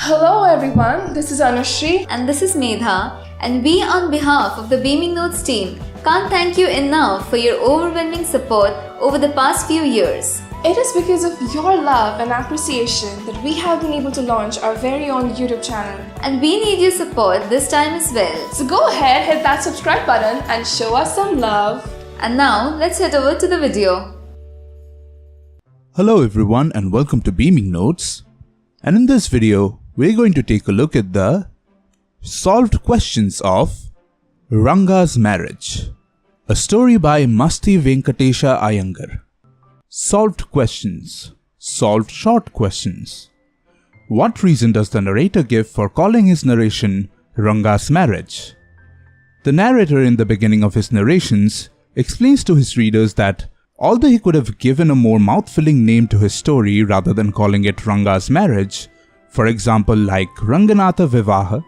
Hello everyone, this is Anushri And this is Medha, and we on behalf of the Beaming Notes team can't thank you enough for your overwhelming support over the past few years. It is because of your love and appreciation that we have been able to launch our very own YouTube channel. And we need your support this time as well. So go ahead, hit that subscribe button and show us some love. And now, let's head over to the video. Hello everyone and welcome to Beaming Notes. And in this video, we're going to take a look at the solved questions of Ranga's marriage. A story by Masti Venkatesha Iyengar. Solved questions. Solved short questions. What reason does the narrator give for calling his narration Ranga's marriage? The narrator in the beginning of his narrations explains to his readers that although he could have given a more mouth-filling name to his story rather than calling it Ranga's marriage, for example like Ranganatha Vivaha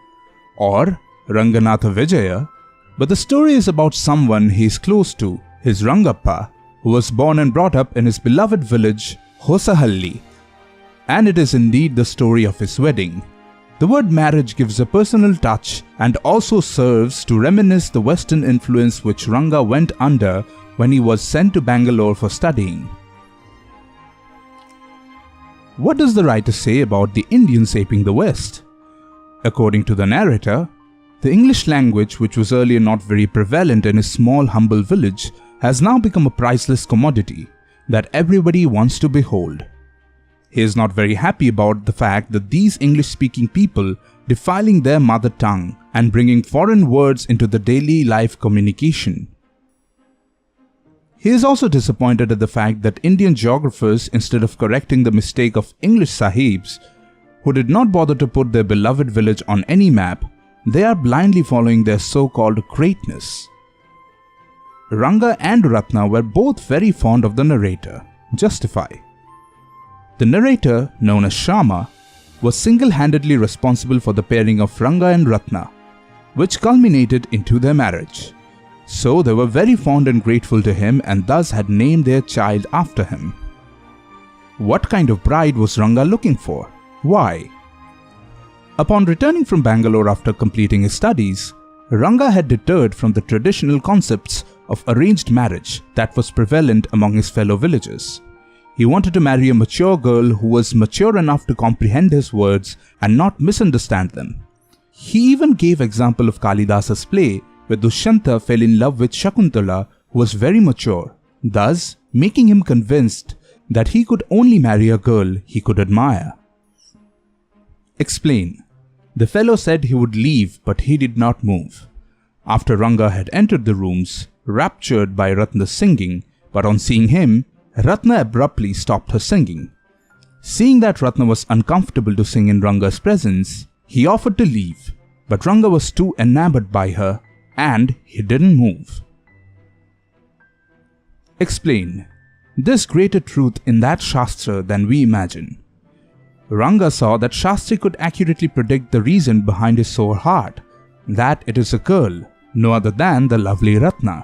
or Ranganatha Vijaya, but the story is about someone he is close to, his Rangappa, who was born and brought up in his beloved village Hosahalli. And it is indeed the story of his wedding. The word marriage gives a personal touch and also serves to reminisce the Western influence which Ranga went under when he was sent to Bangalore for studying. What does the writer say about the Indians aping the West? According to the narrator, the English language, which was earlier not very prevalent in his small humble village, has now become a priceless commodity that everybody wants to behold. He is not very happy about the fact that these English-speaking people defiling their mother tongue and bringing foreign words into the daily life communication. He is also disappointed at the fact that Indian geographers, instead of correcting the mistake of English Sahibs, who did not bother to put their beloved village on any map, they are blindly following their so-called greatness. Ranga and Ratna were both very fond of the narrator. Justify. The narrator, known as Shama, was single-handedly responsible for the pairing of Ranga and Ratna, which culminated into their marriage. So they were very fond and grateful to him and thus had named their child after him. What kind of bride was Ranga looking for? Why? Upon returning from Bangalore after completing his studies, Ranga had deterred from the traditional concepts of arranged marriage that was prevalent among his fellow villagers. He wanted to marry a mature girl who was mature enough to comprehend his words and not misunderstand them. He even gave example of Kalidasa's play where Dushyantha fell in love with Shakuntala, who was very mature, thus making him convinced that he could only marry a girl he could admire. Explain. The fellow said he would leave, but he did not move. After Ranga had entered the rooms, raptured by Ratna's singing, but on seeing him, Ratna abruptly stopped her singing. Seeing that Ratna was uncomfortable to sing in Ranga's presence, he offered to leave, but Ranga was too enamored by her and he didn't move. Explain. There's greater truth in that shastra than we imagine. Ranga saw that Shastri could accurately predict the reason behind his sore heart, that it is a girl, no other than the lovely Ratna.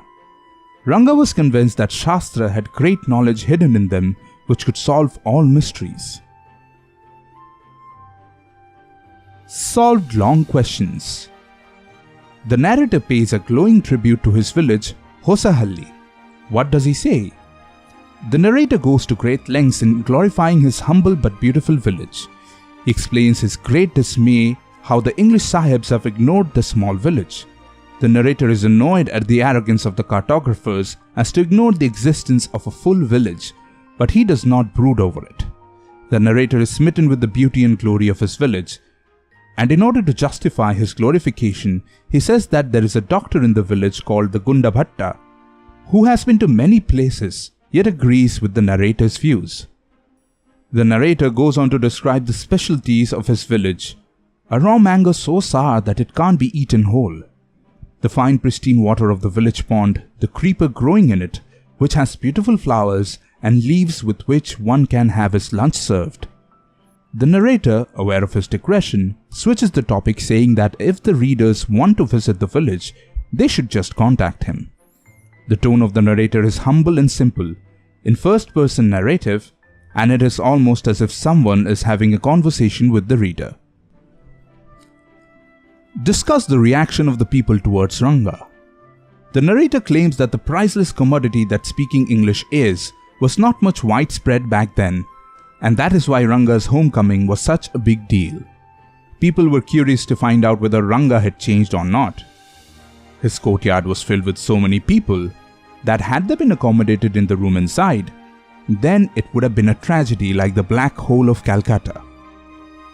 Ranga was convinced that Shastra had great knowledge hidden in them which could solve all mysteries. Solved long questions. The narrator pays a glowing tribute to his village, Hosahalli. What does he say? The narrator goes to great lengths in glorifying his humble but beautiful village. He explains his great dismay how the English Sahibs have ignored the small village. The narrator is annoyed at the arrogance of the cartographers as to ignore the existence of a full village, but he does not brood over it. The narrator is smitten with the beauty and glory of his village, and in order to justify his glorification, he says that there is a doctor in the village called the Gunda Bhatta, who has been to many places, yet agrees with the narrator's views. The narrator goes on to describe the specialties of his village: a raw mango so sour that it can't be eaten whole, the fine pristine water of the village pond, the creeper growing in it, which has beautiful flowers and leaves with which one can have his lunch served. The narrator, aware of his digression, switches the topic saying that if the readers want to visit the village, they should just contact him. The tone of the narrator is humble and simple, in first-person narrative, and it is almost as if someone is having a conversation with the reader. discuss the reaction of the people towards Ranga. The narrator claims that the priceless commodity that speaking English is was not much widespread back then, and that is why Ranga's homecoming was such a big deal. People were curious to find out whether Ranga had changed or not. His courtyard was filled with so many people that had they been accommodated in the room inside, then it would have been a tragedy like the Black Hole of Calcutta.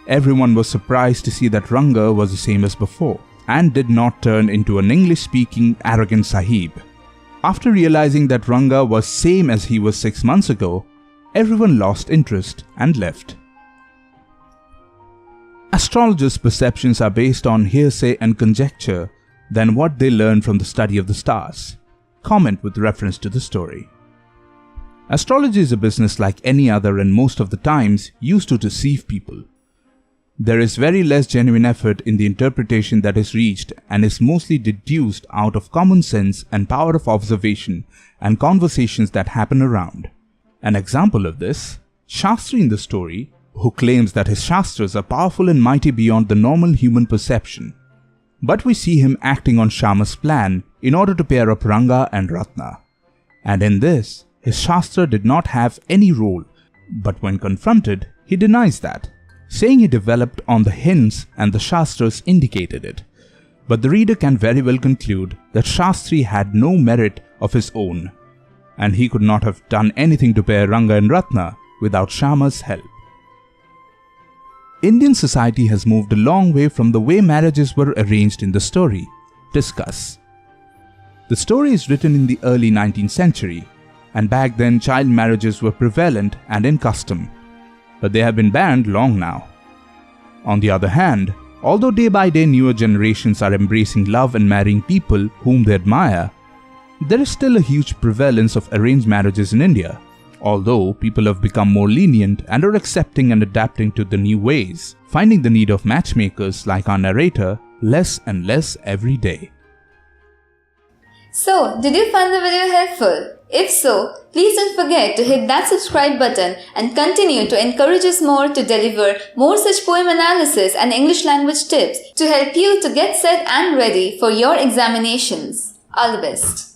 Everyone was surprised to see that Ranga was the same as before and did not turn into an English-speaking arrogant Sahib. After realizing that Ranga was same as he was 6 months ago, everyone lost interest and left. Astrologers' perceptions are based on hearsay and conjecture than what they learn from the study of the stars. Comment with reference to the story. Astrology is a business like any other and most of the times used to deceive people. There is very less genuine effort in the interpretation that is reached and is mostly deduced out of common sense and power of observation and conversations that happen around. An example of this, Shastri in the story, who claims that his shastras are powerful and mighty beyond the normal human perception. But we see him acting on Shama's plan in order to pair up Ranga and Ratna. And in this, his shastra did not have any role, but when confronted, he denies that, saying he developed on the hints and the shastras indicated it. But the reader can very well conclude that Shastri had no merit of his own, and he could not have done anything to pair Ranga and Ratna without Shama's help. Indian society has moved a long way from the way marriages were arranged in the story. Discuss. The story is written in the early 19th century, and back then child marriages were prevalent and in custom, but they have been banned long now. On the other hand, although day by day newer generations are embracing love and marrying people whom they admire, there is still a huge prevalence of arranged marriages in India, although people have become more lenient and are accepting and adapting to the new ways, finding the need of matchmakers like our narrator less and less every day. So, did you find the video helpful? If so, please don't forget to hit that subscribe button and continue to encourage us more to deliver more such poem analysis and English language tips to help you to get set and ready for your examinations. All the best.